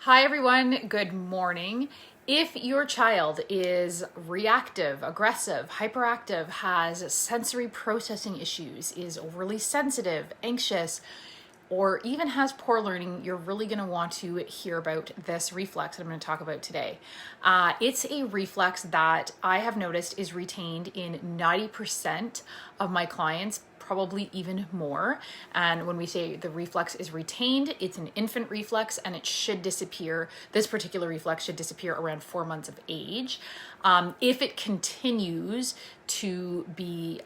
Hi everyone, good morning. If your child is reactive, aggressive, hyperactive, has sensory processing issues, is overly sensitive, anxious, or even has poor learning, you're really going to want to hear about this reflex that I'm going to talk about today. It's a reflex that I have noticed is retained in 90% of my clients, probably even more. And when we say the reflex is retained, it's an infant reflex and it should disappear. This particular reflex should disappear around 4 months of age. If it continues to be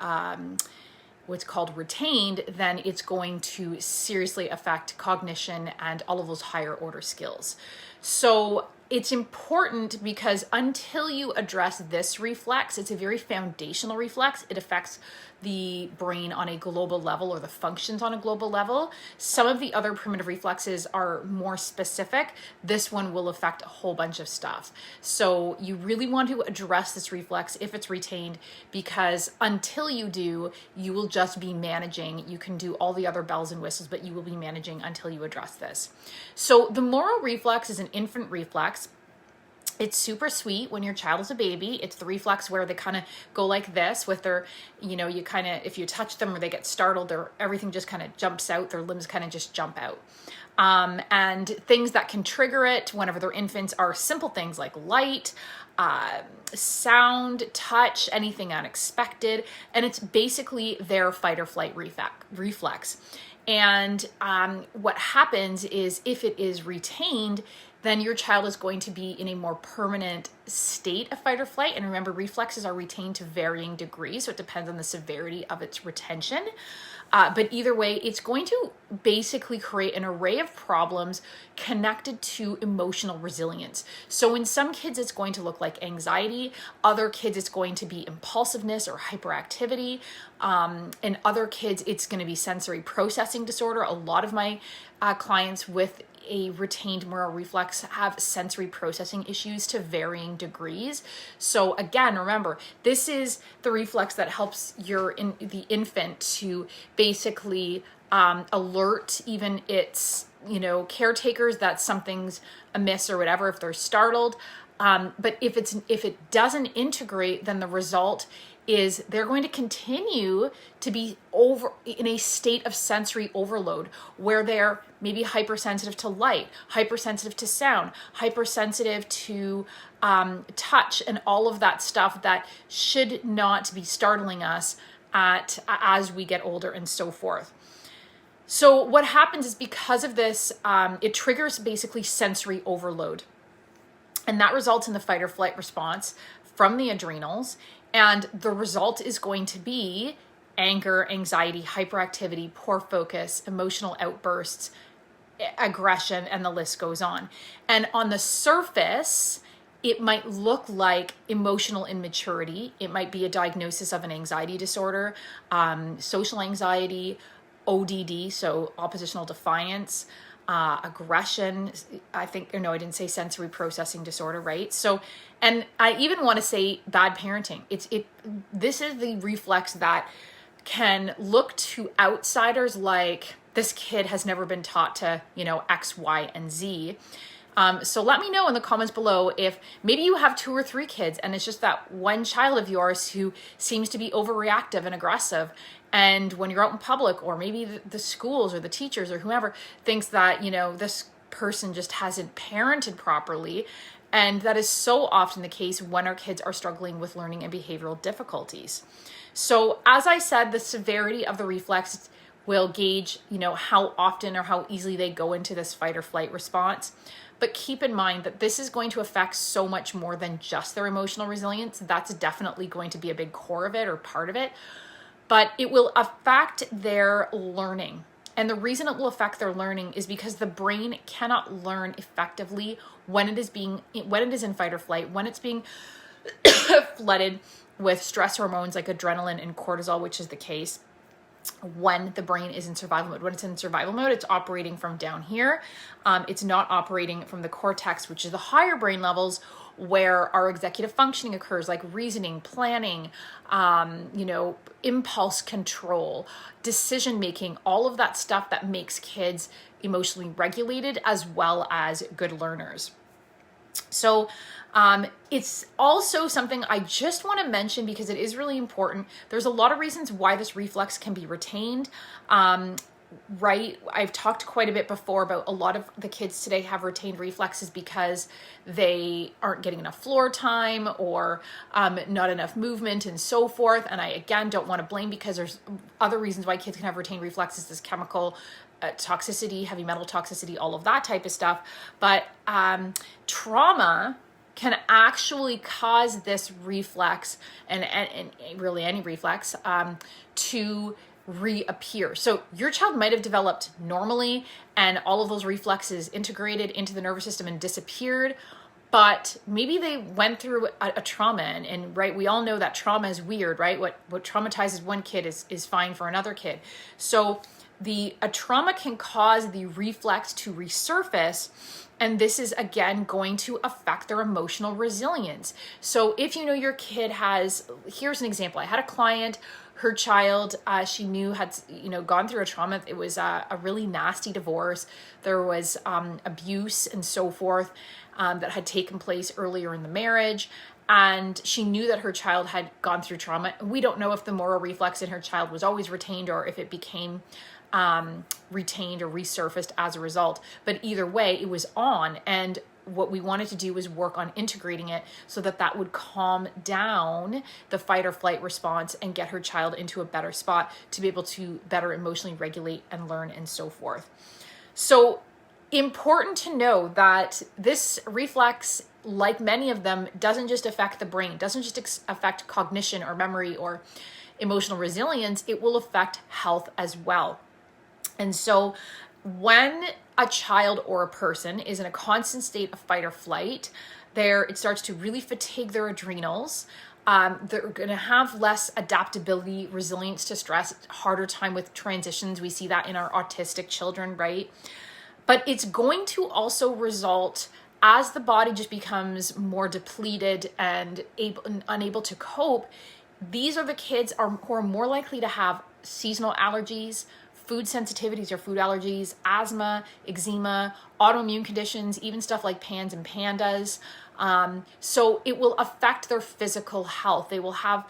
what's called retained, then it's going to seriously affect cognition and all of those higher order skills. So it's important because until you address this reflex, it's a very foundational reflex. It affects the brain on a global level, or the functions on a global level. Some of the other primitive reflexes are more specific. This one will affect a whole bunch of stuff. So you really want to address this reflex if it's retained, because until you do, you will just be managing. You can do all the other bells and whistles, but you will be managing until you address this. So the Moro Reflex is an infant reflex. It's super sweet when your child is a baby. It's the reflex where they kind of go like this with their, you kind of, if you touch them or they get startled, everything just kind of jumps out. Their limbs kind of just jump out. And things that can trigger it whenever they're infants are simple things like light, sound, touch, anything unexpected. And it's basically their fight or flight reflex. And what happens is if it is retained, then your child is going to be in a more permanent state of fight or flight. And remember, reflexes are retained to varying degrees, so it depends on the severity of its retention. But either way, it's going to basically create an array of problems connected to emotional resilience. So in some kids, it's going to look like anxiety. Other kids, it's going to be impulsiveness or hyperactivity. In other kids, it's going to be sensory processing disorder. A lot of my clients with a retained Moro reflex have sensory processing issues to varying degrees. So again, remember, this is the reflex that helps the infant to basically alert even its caretakers that something's amiss or whatever if they're startled. But if it doesn't integrate, then the result is they're going to continue to be in a state of sensory overload where they're maybe hypersensitive to light, hypersensitive to sound, hypersensitive to touch, and all of that stuff that should not be startling us as we get older and so forth. So what happens is, because of this, it triggers basically sensory overload. And that results in the fight or flight response from the adrenals. And the result is going to be anger, anxiety, hyperactivity, poor focus, emotional outbursts, aggression, and the list goes on. And on the surface, it might look like emotional immaturity. It might be a diagnosis of an anxiety disorder, social anxiety, ODD, so oppositional defiance, aggression. I didn't say sensory processing disorder, right? So, and I even want to say bad parenting. This is the reflex that can look to outsiders like this kid has never been taught to, X, Y, and Z. So let me know in the comments below if maybe you have 2 or 3 kids and it's just that one child of yours who seems to be overreactive and aggressive. And when you're out in public, or maybe the schools or the teachers or whoever thinks that, this person just hasn't parented properly. And that is so often the case when our kids are struggling with learning and behavioral difficulties. So as I said, the severity of the reflex will gauge, how often or how easily they go into this fight or flight response. But keep in mind that this is going to affect so much more than just their emotional resilience. That's definitely going to be a big core of it or part of it. But it will affect their learning. And the reason it will affect their learning is because the brain cannot learn effectively when it is in fight or flight, when it's being flooded with stress hormones like adrenaline and cortisol, which is the case when the brain is in survival mode. When it's in survival mode, it's operating from down here. It's not operating from the cortex, which is the higher brain levels, where our executive functioning occurs, like reasoning, planning, impulse control, decision making, all of that stuff that makes kids emotionally regulated as well as good learners. So it's also something I just want to mention because it is really important. There's a lot of reasons why this reflex can be retained. Right? I've talked quite a bit before about a lot of the kids today have retained reflexes because they aren't getting enough floor time or not enough movement and so forth. And I, again, don't want to blame because there's other reasons why kids can have retained reflexes, this chemical toxicity, heavy metal toxicity, all of that type of stuff. But trauma can actually cause this reflex and really any reflex to reappear. So your child might have developed normally and all of those reflexes integrated into the nervous system and disappeared, but maybe they went through a trauma and right, we all know that trauma is weird, right? What traumatizes one kid is fine for another kid. So a trauma can cause the reflex to resurface, and this is again going to affect their emotional resilience. So if you know your kid here's an example. I had a client, her child, she knew had gone through a trauma. It was a really nasty divorce. There was abuse and so forth that had taken place earlier in the marriage. And she knew that her child had gone through trauma. We don't know if the Moro reflex in her child was always retained or if it became retained or resurfaced as a result. But either way, it was on. And what we wanted to do was work on integrating it so that would calm down the fight or flight response and get her child into a better spot to be able to better emotionally regulate and learn and so forth. So important to know that this reflex, like many of them, doesn't just affect the brain, doesn't just affect cognition or memory or emotional resilience, it will affect health as well. And so when a child or a person is in a constant state of fight or flight, it starts to really fatigue their adrenals. They're going to have less adaptability, resilience to stress, harder time with transitions. We see that in our autistic children, right? But it's going to also result, as the body just becomes more depleted and unable to cope, these are the kids who are more likely to have seasonal allergies, food sensitivities or food allergies, asthma, eczema, autoimmune conditions, even stuff like PANS and PANDAS. So it will affect their physical health. They will have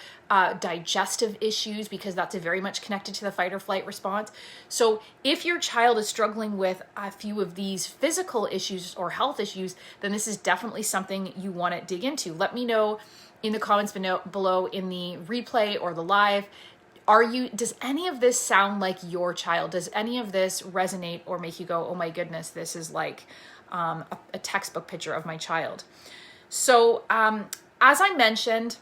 digestive issues because that's very much connected to the fight or flight response. So if your child is struggling with a few of these physical issues or health issues, then this is definitely something you want to dig into. Let me know in the comments below in the replay or the live. Does any of this sound like your child? Does any of this resonate or make you go, oh my goodness, this is like a textbook picture of my child? So as I mentioned,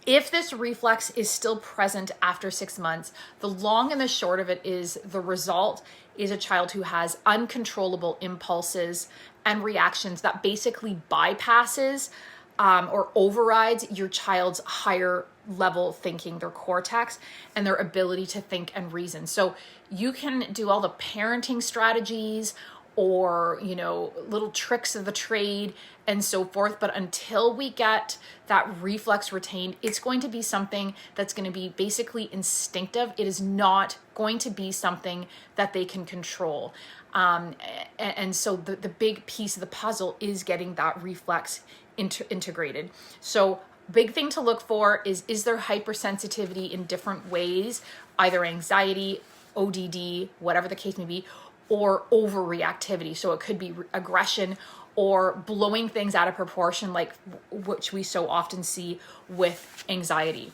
if this reflex is still present after 6 months, the long and the short of it is the result is a child who has uncontrollable impulses and reactions that basically bypasses or overrides your child's higher level thinking, their cortex, and their ability to think and reason. So you can do all the parenting strategies or, little tricks of the trade and so forth. But until we get that reflex retained, it's going to be something that's going to be basically instinctive. It is not going to be something that they can control. And so the big piece of the puzzle is getting that reflex integrated. So big thing to look for is there hypersensitivity in different ways, either anxiety, ODD, whatever the case may be, or overreactivity. So it could be aggression or blowing things out of proportion, like which we so often see with anxiety.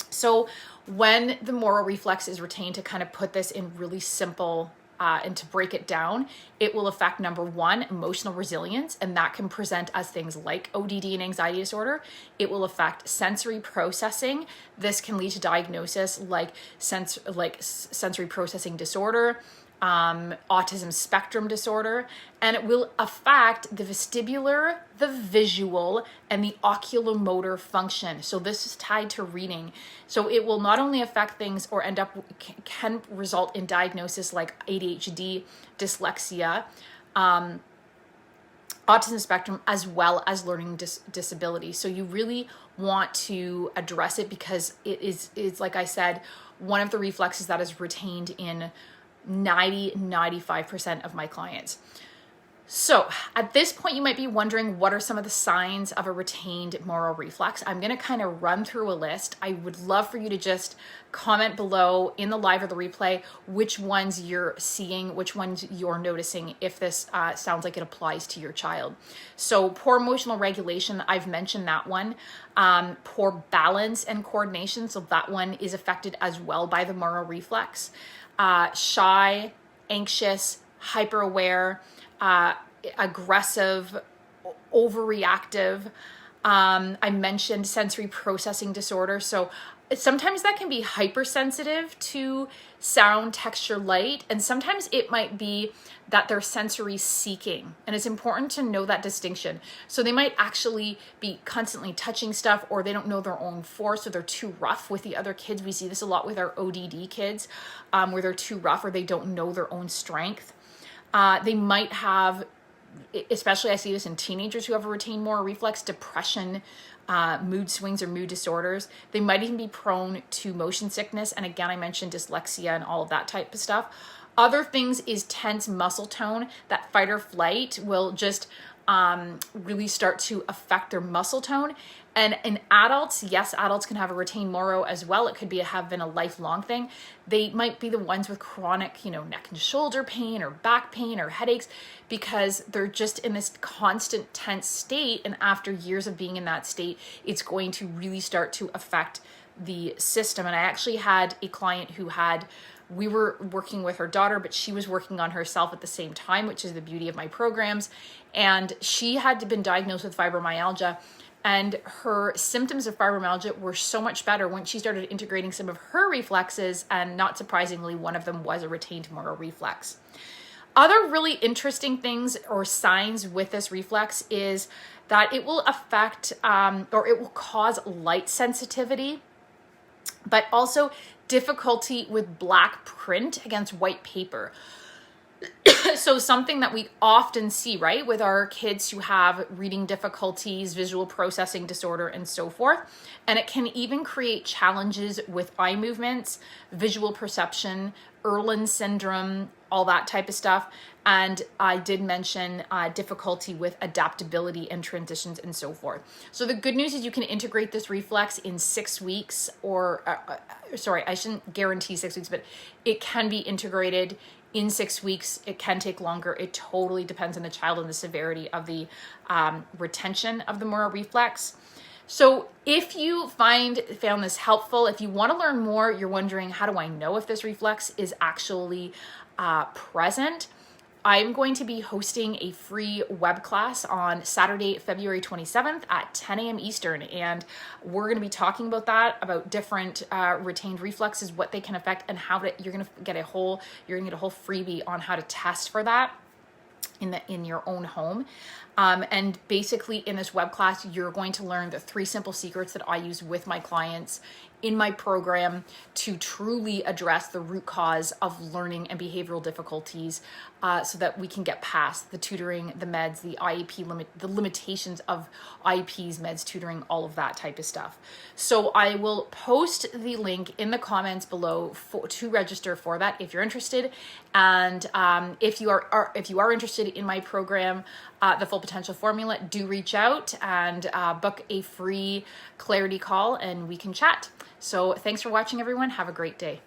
So when the Moro reflex is retained, to kind of put this in really simple and to break it down, it will affect, number one, emotional resilience, and that can present as things like ODD and anxiety disorder. It will affect sensory processing. This can lead to diagnosis like sensory processing disorder, autism spectrum disorder, and it will affect the vestibular, the visual, and the oculomotor function. So this is tied to reading. So it will not only affect things or can result in diagnosis like ADHD, dyslexia, autism spectrum as well as learning disability. So you really want to address it because it's like I said, one of the reflexes that is retained in 95% of my clients. So at this point, you might be wondering, what are some of the signs of a retained Moro reflex? I'm going to kind of run through a list. I would love for you to just comment below in the live or the replay which ones you're seeing, which ones you're noticing, if this sounds like it applies to your child. So poor emotional regulation, I've mentioned that one. Poor balance and coordination, so that one is affected as well by the Moro reflex. Shy, anxious, hyper aware, aggressive, overreactive. I mentioned sensory processing disorder. So sometimes that can be hypersensitive to sound, texture, light, and sometimes it might be that they're sensory seeking. And it's important to know that distinction. So they might actually be constantly touching stuff, or they don't know their own force, or they're too rough with the other kids. We see this a lot with our ODD kids, where they're too rough or they don't know their own strength. They might have, especially I see this in teenagers who have a retained Moro reflex, depression, mood swings or mood disorders. They might even be prone to motion sickness. And again, I mentioned dyslexia and all of that type of stuff. Other things is tense muscle tone. That fight or flight will just really start to affect their muscle tone. And in adults, yes, adults can have a retained Moro as well. It could have been a lifelong thing. They might be the ones with chronic, neck and shoulder pain or back pain or headaches, because they're just in this constant tense state. And after years of being in that state, it's going to really start to affect the system. And I actually had a client we were working with her daughter, but she was working on herself at the same time, which is the beauty of my programs. And she had been diagnosed with fibromyalgia, and her symptoms of fibromyalgia were so much better when she started integrating some of her reflexes, and not surprisingly, one of them was a retained Moro reflex. Other really interesting things or signs with this reflex is that it will affect or it will cause light sensitivity, but also difficulty with black print against white paper. So something that we often see, right, with our kids who have reading difficulties, visual processing disorder, and so forth. And it can even create challenges with eye movements, visual perception, Irlen syndrome, all that type of stuff. And I did mention difficulty with adaptability and transitions and so forth. So the good news is you can integrate this reflex in 6 weeks, or sorry, I shouldn't guarantee 6 weeks, but it can be integrated in 6 weeks. It can take longer. It totally depends on the child and the severity of the retention of the Moro reflex. So if you found this helpful, if you want to learn more, you're wondering, how do I know if this reflex is actually present? I'm going to be hosting a free web class on Saturday, February 27th at 10 a.m. Eastern. And we're going to be talking about that, about different retained reflexes, what they can affect, and how you're going to get a whole freebie on how to test for that in your own home. And basically in this web class, you're going to learn the 3 simple secrets that I use with my clients in my program to truly address the root cause of learning and behavioral difficulties, so that we can get past the tutoring, the meds, the IEP the limitations of IEPs, meds, tutoring, all of that type of stuff. So I will post the link in the comments below to register for that if you're interested. And if you are interested in my program, the Full Potential Formula, do reach out and book a free clarity call and we can chat. So thanks for watching, everyone. Have a great day.